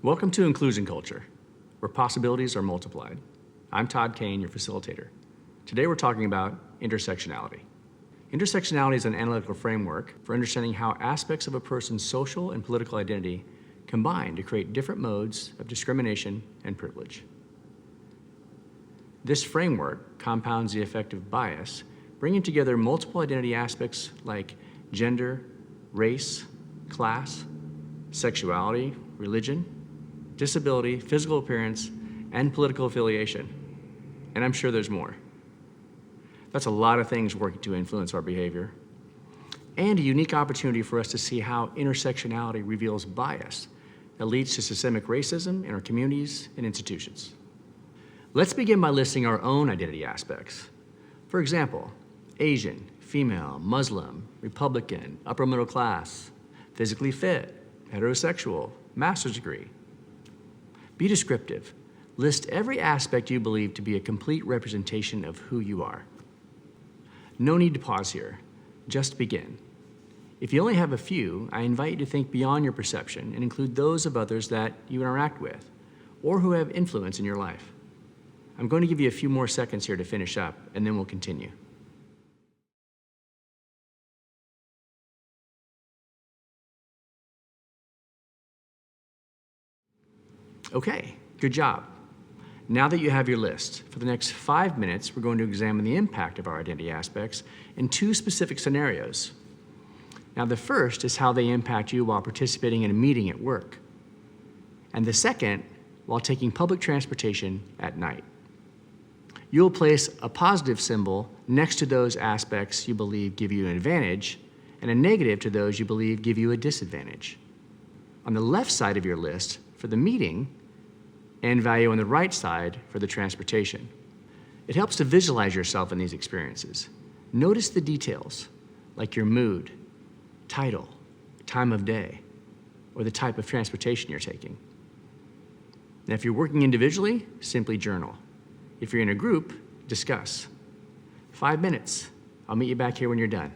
Welcome to Inclusion Culture, where possibilities are multiplied. I'm Todd Kane, your facilitator. Today we're talking about intersectionality. Intersectionality is an analytical framework for understanding how aspects of a person's social and political identity combine to create different modes of discrimination and privilege. This framework compounds the effect of bias, bringing together multiple identity aspects like gender, race, class, sexuality, religion, disability, physical appearance, and political affiliation. And I'm sure there's more. That's a lot of things working to influence our behavior. And a unique opportunity for us to see how intersectionality reveals bias that leads to systemic racism in our communities and institutions. Let's begin by listing our own identity aspects. For example, Asian, female, Muslim, Republican, upper middle class, physically fit, heterosexual, master's degree. Be descriptive. List every aspect you believe to be a complete representation of who you are. No need to pause here. Just begin. If you only have a few, I invite you to think beyond your perception and include those of others that you interact with or who have influence in your life. I'm going to give you a few more seconds here to finish up, and then we'll continue. Okay, good job. Now that you have your list, for the next 5 minutes, we're going to examine the impact of our identity aspects in two specific scenarios. Now, the first is how they impact you while participating in a meeting at work, and the second, while taking public transportation at night. You'll place a positive symbol next to those aspects you believe give you an advantage, and a negative to those you believe give you a disadvantage. On the left side of your list for the meeting, and value on the right side for the transportation. It helps to visualize yourself in these experiences. Notice the details, like your mood, title, time of day, or the type of transportation you're taking. Now, if you're working individually, simply journal. If you're in a group, discuss. 5 minutes. I'll meet you back here when you're done.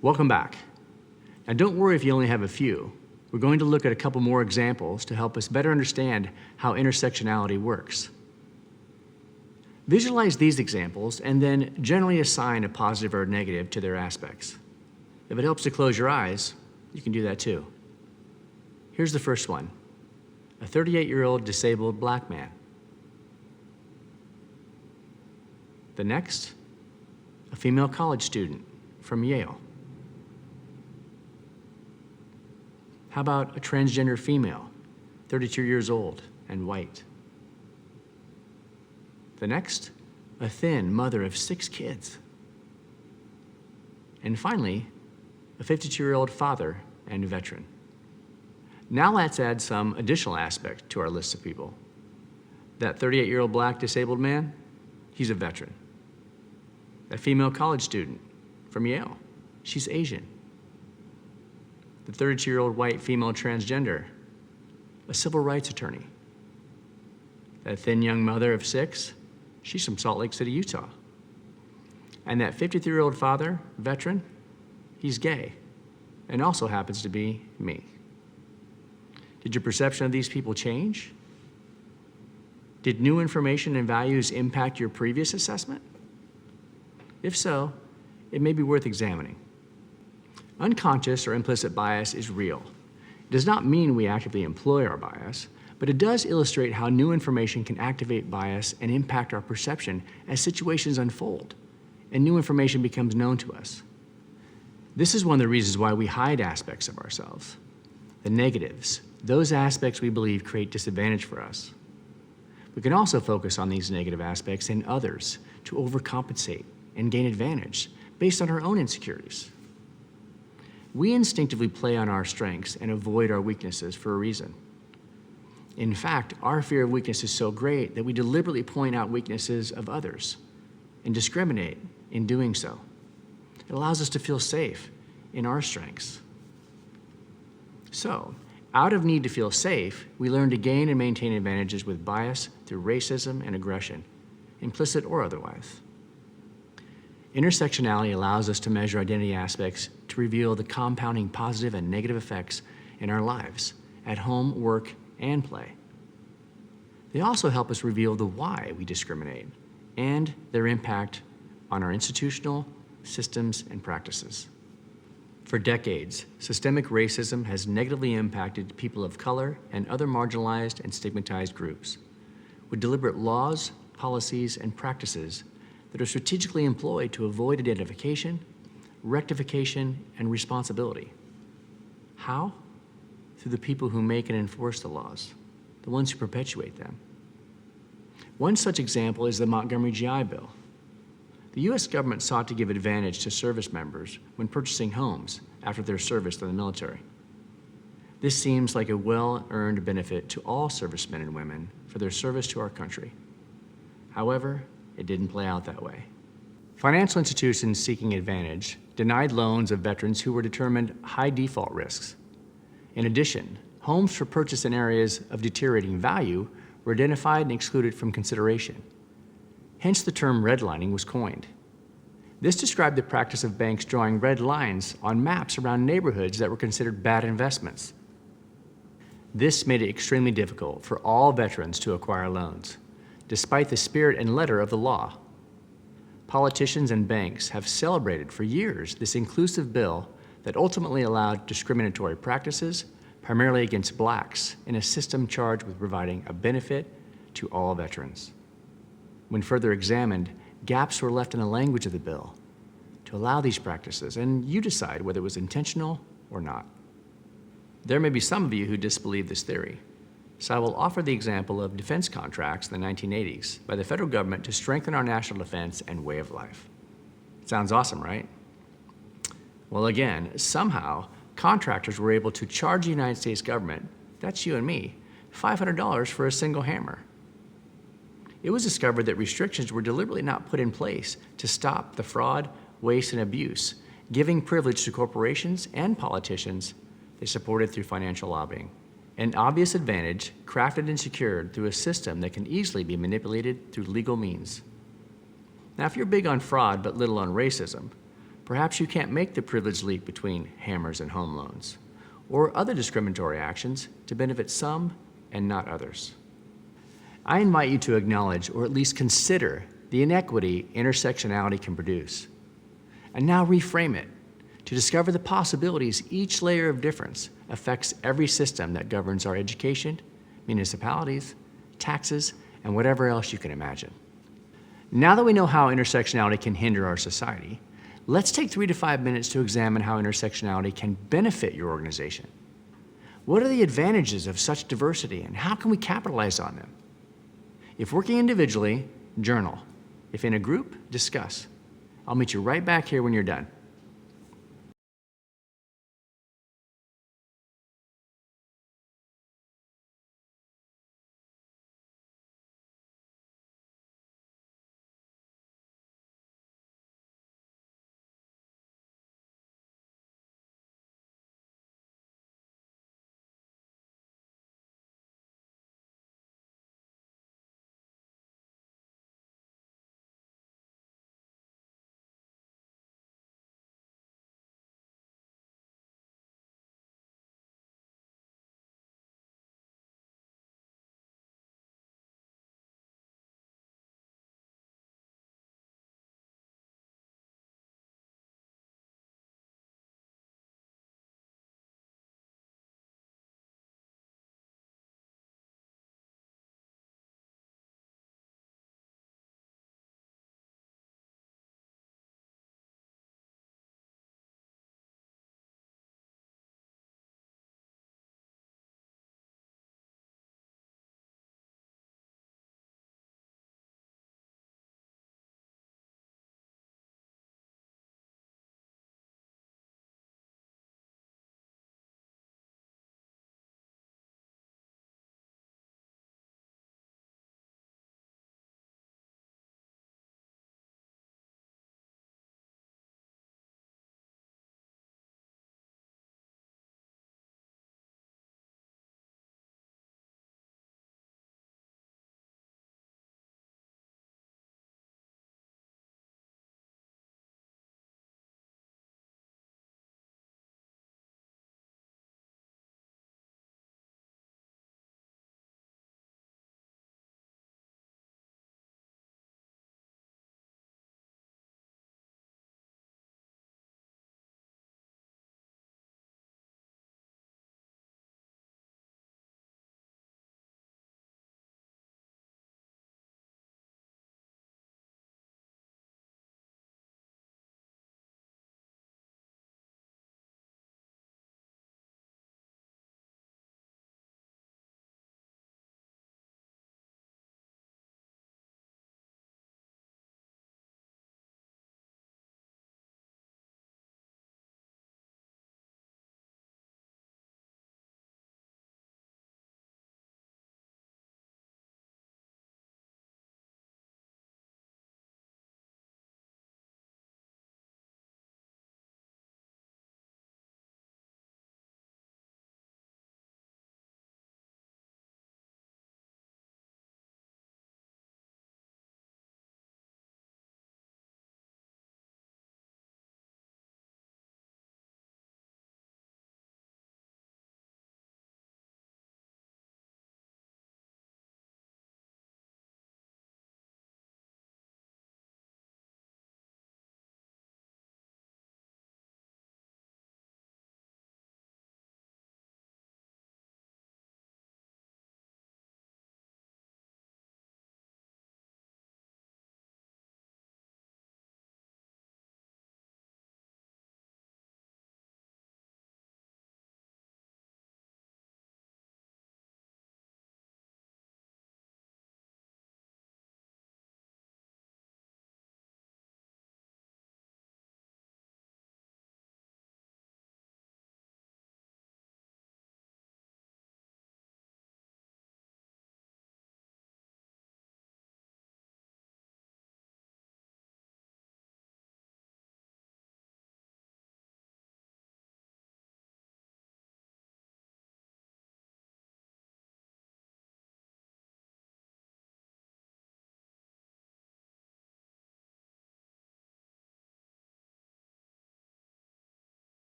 Welcome back. Now don't worry if you only have a few. We're going to look at a couple more examples to help us better understand how intersectionality works. Visualize these examples and then generally assign a positive or a negative to their aspects. If it helps to close your eyes, you can do that too. Here's the first one, a 38-year-old disabled black man. The next, a female college student from Yale. How about a transgender female, 32 years old and white? The next, a thin mother of 6 kids. And finally, a 52-year-old father and veteran. Now let's add some additional aspect to our list of people. That 38-year-old black disabled man, he's a veteran. That female college student from Yale, she's Asian. The 32-year-old white female transgender, a civil rights attorney. That thin young mother of 6, she's from Salt Lake City, Utah. And that 53-year-old father, veteran, he's gay and also happens to be me. Did your perception of these people change? Did new information and values impact your previous assessment? If so, it may be worth examining. Unconscious or implicit bias is real. It does not mean we actively employ our bias, but it does illustrate how new information can activate bias and impact our perception as situations unfold and new information becomes known to us. This is one of the reasons why we hide aspects of ourselves. The negatives, those aspects we believe create disadvantage for us. We can also focus on these negative aspects in others to overcompensate and gain advantage based on our own insecurities. We instinctively play on our strengths and avoid our weaknesses for a reason. In fact, our fear of weakness is so great that we deliberately point out weaknesses of others and discriminate in doing so. It allows us to feel safe in our strengths. So, out of need to feel safe, we learn to gain and maintain advantages with bias through racism and aggression, implicit or otherwise. Intersectionality allows us to measure identity aspects to reveal the compounding positive and negative effects in our lives, at home, work, and play. They also help us reveal the why we discriminate and their impact on our institutional systems and practices. For decades, systemic racism has negatively impacted people of color and other marginalized and stigmatized groups, with deliberate laws, policies, and practices that are strategically employed to avoid identification, rectification, and responsibility. How? Through the people who make and enforce the laws, the ones who perpetuate them. One such example is the Montgomery GI Bill. The U.S. government sought to give advantage to service members when purchasing homes after their service in the military. This seems like a well-earned benefit to all servicemen and women for their service to our country. However, it didn't play out that way. Financial institutions seeking advantage denied loans of veterans who were determined high default risks. In addition, homes for purchase in areas of deteriorating value were identified and excluded from consideration. Hence, the term redlining was coined. This described the practice of banks drawing red lines on maps around neighborhoods that were considered bad investments. This made it extremely difficult for all veterans to acquire loans, despite the spirit and letter of the law. Politicians and banks have celebrated for years this inclusive bill that ultimately allowed discriminatory practices, primarily against blacks, in a system charged with providing a benefit to all veterans. When further examined, gaps were left in the language of the bill to allow these practices, and you decide whether it was intentional or not. There may be some of you who disbelieve this theory, so I will offer the example of defense contracts in the 1980s by the federal government to strengthen our national defense and way of life. Sounds awesome, right? Well, again, somehow, contractors were able to charge the United States government, that's you and me, $500 for a single hammer. It was discovered that restrictions were deliberately not put in place to stop the fraud, waste, and abuse, giving privilege to corporations and politicians they supported through financial lobbying. An obvious advantage crafted and secured through a system that can easily be manipulated through legal means. Now, if you're big on fraud but little on racism, Perhaps you can't make the privilege leap between hammers and home loans, or other discriminatory actions to benefit some and not others. I invite you to acknowledge, or at least consider, the inequity intersectionality can produce. And now reframe it to discover the possibilities each layer of difference affects every system that governs our education, municipalities, taxes, and whatever else you can imagine. Now that we know how intersectionality can hinder our society, let's take 3 to 5 minutes to examine how intersectionality can benefit your organization. What are the advantages of such diversity, and how can we capitalize on them? If working individually, journal. If in a group, discuss. I'll meet you right back here when you're done.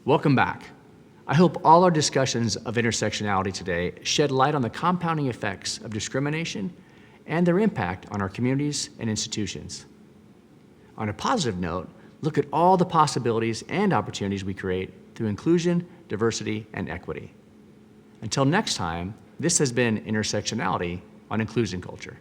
Welcome back. I hope all our discussions of intersectionality today shed light on the compounding effects of discrimination and their impact on our communities and institutions. On a positive note, look at all the possibilities and opportunities we create through inclusion, diversity, and equity. Until next time, this has been Intersectionality on Inclusion Culture.